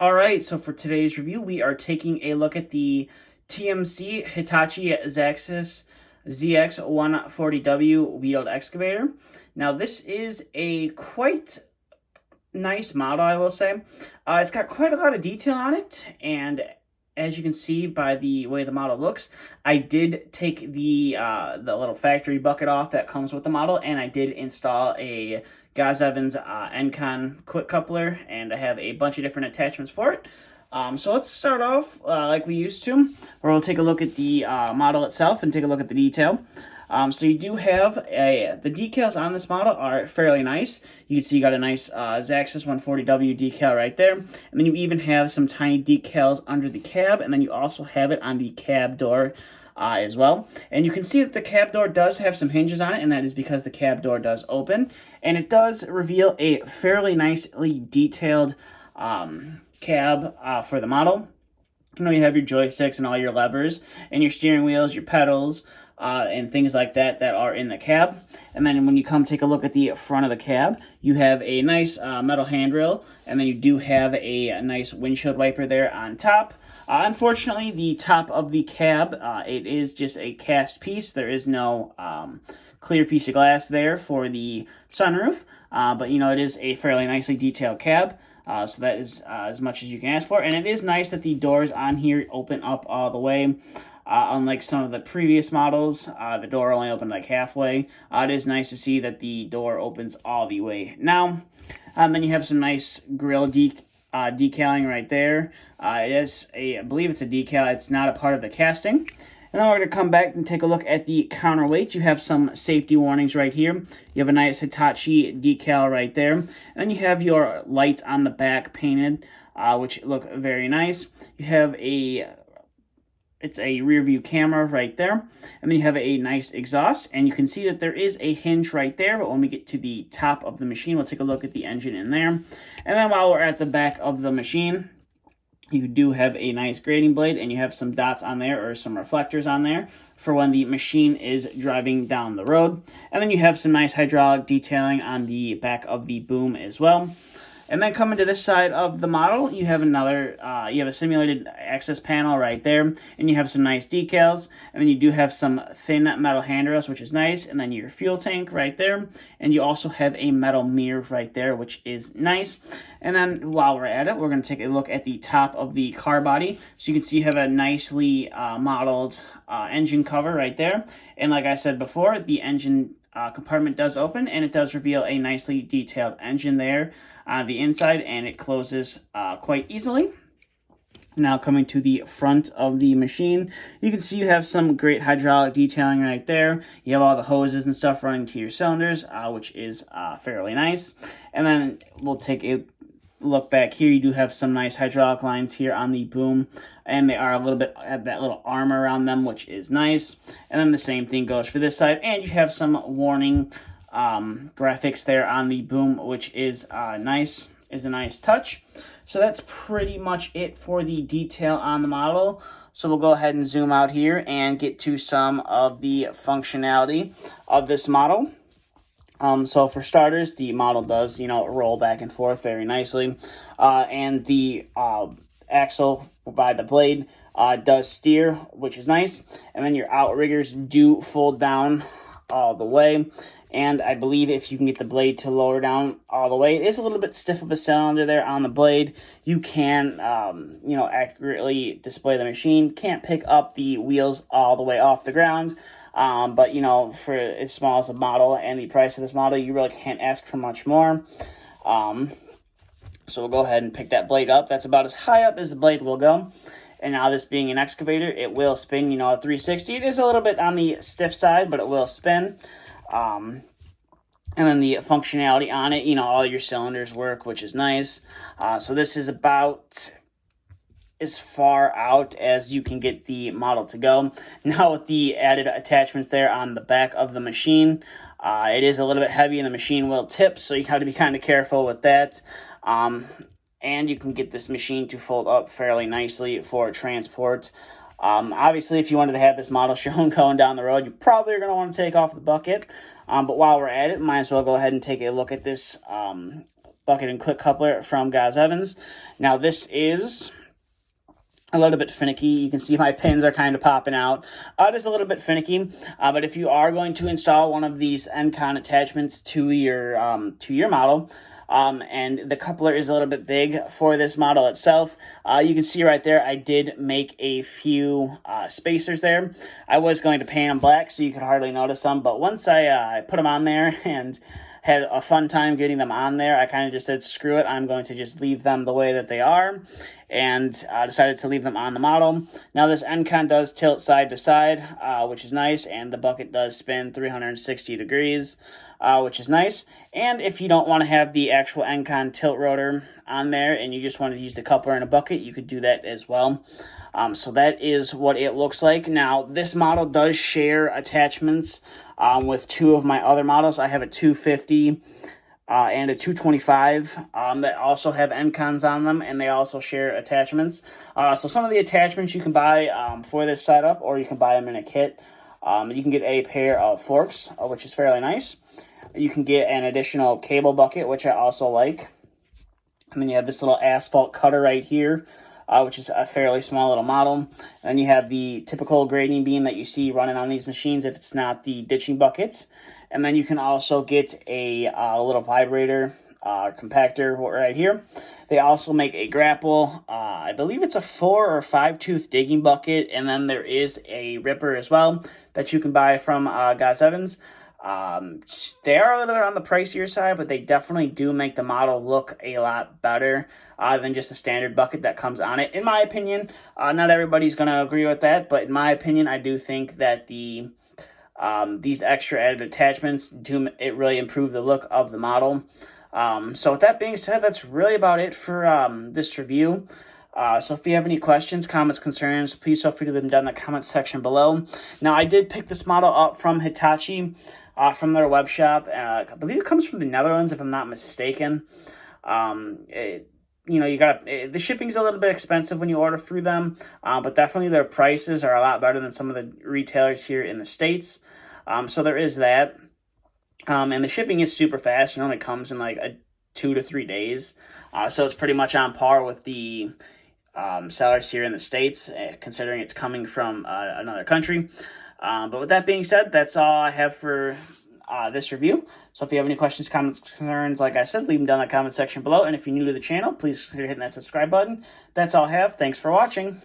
All right, so for today's review, we are taking a look at the TMC Hitachi Zx140W wheeled excavator. Now, this is a quite nice model, I will say. It's got quite a lot of detail on it, and as you can see by the way the model looks, I did take the little factory bucket off that comes with the model, and I did install a Gaz Evans Encon quick coupler, and I have a bunch of different attachments for it. So let's start off like we used to, where we'll take a look at the model itself and take a look at the detail. So you do have the decals on this model are fairly nice. You can see you got a nice Zx140W decal right there. And then you even have some tiny decals under the cab, and then you also have it on the cab door as well. And you can see that the cab door does have some hinges on it, and that is because the cab door does open. And it does reveal a fairly nicely detailed cab for the model. You know, you have your joysticks and all your levers, and your steering wheels, your pedals, and things like that are in the cab. And then when you come take a look at the front of the cab, you have a nice metal handrail, and then you do have a nice windshield wiper there on top. Unfortunately, the top of the cab, it is just a cast piece. There is no clear piece of glass there for the sunroof, but you know, it is a fairly nicely detailed cab. So that is as much as you can ask for. And it is nice that the doors on here open up all the way. Unlike some of the previous models, the door only opened like halfway. It is nice to see that the door opens all the way now. Then you have some nice grille decaling right there. I believe it's a decal. It's not a part of the casting. And then we're going to come back and take a look at the counterweight. You have some safety warnings right here. You have a nice Hitachi decal right there. And then you have your lights on the back painted, which look very nice. You have it's a rear view camera right there. And then you have a nice exhaust. And you can see that there is a hinge right there. But when we get to the top of the machine, we'll take a look at the engine in there. And then while we're at the back of the machine, you do have a nice grading blade, and you have some dots on there, or some reflectors on there, for when the machine is driving down the road. And then you have some nice hydraulic detailing on the back of the boom as well. And then coming to this side of the model, you have you have a simulated access panel right there, and you have some nice decals, and then you do have some thin metal handrails, which is nice, and then your fuel tank right there, and you also have a metal mirror right there, which is nice. And then while we're at it, we're going to take a look at the top of the car body. So you can see you have a nicely modeled engine cover right there, and like I said before, the engine compartment does open, and it does reveal a nicely detailed engine there on the inside, and it closes quite easily. Now coming to the front of the machine, you can see you have some great hydraulic detailing right there. You have all the hoses and stuff running to your cylinders, which is fairly nice. And then we'll take a look back here. You do have some nice hydraulic lines here on the boom, and they are a little bit, have that little arm around them, which is nice. And then the same thing goes for this side, and you have some warning graphics there on the boom, which is a nice touch. So that's pretty much it for the detail on the model. So we'll go ahead and zoom out here and get to some of the functionality of this model. So for starters, the model does, you know, roll back and forth very nicely. And the axle by the blade does steer, which is nice. And then your outriggers do fold down all the way. And I believe if you can get the blade to lower down all the way, it is a little bit stiff of a cylinder there on the blade. You can, you know, accurately display the machine. Can't pick up the wheels all the way off the ground. But, you know, for as small as the model and the price of this model, you really can't ask for much more. So we'll go ahead and pick that blade up. That's about as high up as the blade will go. And now this being an excavator, it will spin, you know, at 360. It is a little bit on the stiff side, but it will spin. And then the functionality on it, you know, all your cylinders work, which is nice. So this is about as far out as you can get the model to go. Now with the added attachments there on the back of the machine, it is a little bit heavy and the machine will tip, so you have to be kind of careful with that. And you can get this machine to fold up fairly nicely for transport. Obviously, if you wanted to have this model shown going down the road, you probably are going to want to take off the bucket. But while we're at it, might as well go ahead and take a look at this bucket and quick coupler from Zx140W. Now this is a little bit finicky. You can see my pins are kind of popping out. It is a little bit finicky, but if you are going to install one of these N-con attachments to your model, and the coupler is a little bit big for this model itself, you can see right there I did make a few spacers there. I was going to paint them black so you could hardly notice them, but once I put them on there and had a fun time getting them on there, I kind of just said, screw it, I'm going to just leave them the way that they are, and I decided to leave them on the model. Now this N-con does tilt side to side, which is nice, and the bucket does spin 360 degrees, which is nice. And if you don't want to have the actual N-con tilt rotor on there and you just want to use the coupler in a bucket, you could do that as well. So that is what it looks like. Now, this model does share attachments with two of my other models. I have a 250 and a 225 that also have N-cons on them, and they also share attachments. So some of the attachments you can buy for this setup, or you can buy them in a kit. You can get a pair of forks, which is fairly nice. You can get an additional cable bucket, which I also like. And then you have this little asphalt cutter right here, which is a fairly small little model. And then you have the typical grading beam that you see running on these machines if it's not the ditching buckets. And then you can also get a little vibrator compactor right here. They also make a grapple. I believe it's a 4 or 5 tooth digging bucket. And then there is a ripper as well that you can buy from Zx140W. They are a little bit on the pricier side, but they definitely do make the model look a lot better than just a standard bucket that comes on it. In my opinion, not everybody's going to agree with that, but in my opinion, I do think that these extra added attachments it really improve the look of the model. So with that being said, that's really about it for this review. So if you have any questions, comments, concerns, please feel free to leave them down in the comment section below. Now, I did pick this model up from Hitachi, from their web shop. I believe it comes from the Netherlands, if I'm not mistaken. The shipping's a little bit expensive when you order through them, but definitely their prices are a lot better than some of the retailers here in the States. So there is that. And the shipping is super fast. It only comes in like 2 to 3 days. So it's pretty much on par with the sellers here in the States, considering it's coming from another country. But with that being said, that's all I have for this review. So if you have any questions, comments, concerns, like I said, leave them down in the comment section below. And if you're new to the channel, please consider hitting that subscribe button. That's all I have. Thanks for watching.